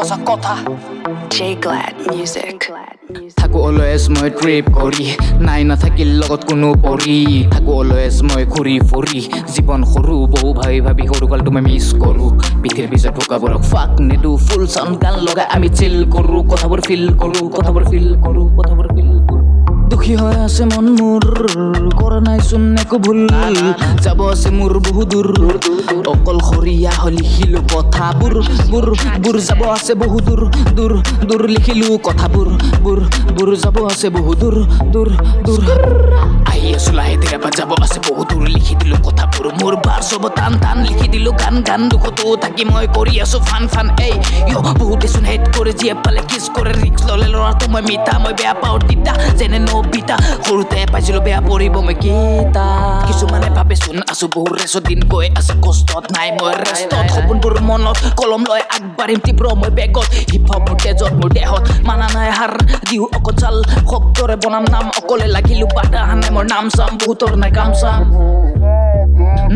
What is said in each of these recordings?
সঁচা কথা Jglad music থাকো অলৱেজ মই ট্ৰিপ কৰি নাই নাথাকিল লগত কোনো পৰি থাকো অলৱেজ মই ঘূৰি ফুৰি জীৱন সৰু বহু ভাবি ভাবি সৰু কালটো মই মিছ কৰোঁ পিঠিৰ পিছত ঠোকাবোৰক ফাক নেদো ফুল চাউণ্ড গান লগাই আমি চিল কৰোঁ কথাবোৰ ফিল কৰোঁ দুখী হৈ আছে মন মোৰ কৰা নাইচোন একো ভুল যাব আছে মোৰ বহু দূৰ অকলশৰীয়া হৈ লিখিলো কথাবোৰ বুৰ যাব আছে বহু দূৰ লিখিলো কথাবোৰ বুৰ যাব আছে বহু দূৰ আহি আছো লাহে ধীৰে যাব আছে বহু দূৰ লিখি দিলো কথাবোৰ মোৰ বাৰ চব টান লিখি দিলো গান দুখতো থাকি মই কৰি আছো ফান এই বহুতে চোন হেট কৰে যিয়ে পালে কিছ কৰে ৰিক্স ললে ল'ৰাটো মই মিঠা মই বেয়া পাওঁ তিতা যেনে নবিতা সৰুতে পাইছিলো বেয়া পৰিব মই কেইটা কিছুমানে ভাবে চোন আছো বহু ৰেচত দিন গৈ আছে কষ্টত নাই মই ৰেষ্টত সপোনবোৰ মনত কলম লৈ আগবাঢ়িম তীব্ৰ মই বেগত হিপ হপ মোৰ তেজত মোৰ দেহত মানা নাই হাৰ দিও অকচাল শব্দৰে বনাম নাম অকলে লাগিলো বাধা হানে মোৰ নাম চাম বহুতৰ নাই কাম চাম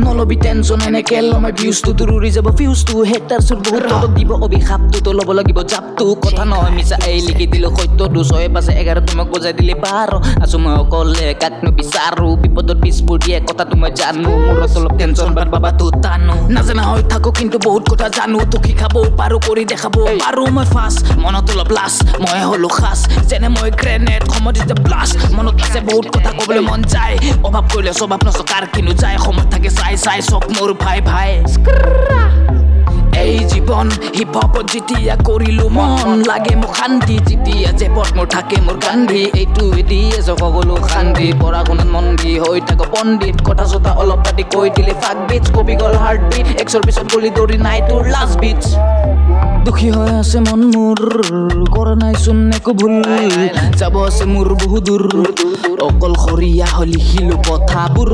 নলবি টেনচন এনেকে লমাই ভিউজটো তোৰ উৰি যাব ফিউজটো হেটাৰ চুৰ বহুত তলত দিব অভিশাপটো ল'ব লাগিব জাপটো কথা নহয় মিছা এই লিখি দিলো সত্যটো 6-5-11 তোমাক বজাই দিলে 12 আছো মই অকলে কাকনো বিচাৰো বিপদত পিছবোৰ দিয়ে কথাটো মই জানো মূৰত অলপ টেনচন বাবাটো টানো নাজানা হৈ থাকো কিন্তু বহুত কথা জানো তোক শিকাব পাৰো কৰি দেখাব পাৰো মই ফাষ্ট মনত অলপ লাজ মই হলো খাস যেনে মই গ্ৰেনেড সময় দিছে ব্লাষ্ট মনত আছে বহুত কথা ক'বলৈ মন যায় অভাৱ কৰিলে স্বভাৱ নচকাৰ কিনো যায় সময় থাকে চাই সব মোৰ ভাই এই জীৱন হিপ হপত যেতিয়া কৰিলো মন লাগে মোক শান্তি যেতিয়া জেপত মোৰ থাকে মোৰ গান্ধী এইটো দিয়ে সকলো শান্তি পঢ়া শুনাত মন দি হৈ থাকো পণ্ডিত কথা চথা অলপ পাতি কৈ দিলে ফাক বিটছ কবি গ'ল হাৰ্ট বিট 100 পিছত গলি দৌৰি নাই তোৰ লাষ্ট বিটছ দুখী হৈ আছে মন মোৰ কৰা নাইচোন একো ভুল যাব আছে মোৰ বহু দূৰ অকলশৰীয়া হৈ লিখিলো কথাবোৰ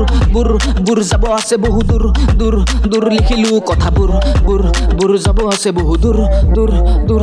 বুৰ যাব আছে বহু দূৰ লিখিলো কথাবোৰ বুৰ যাব আছে বহু দূৰ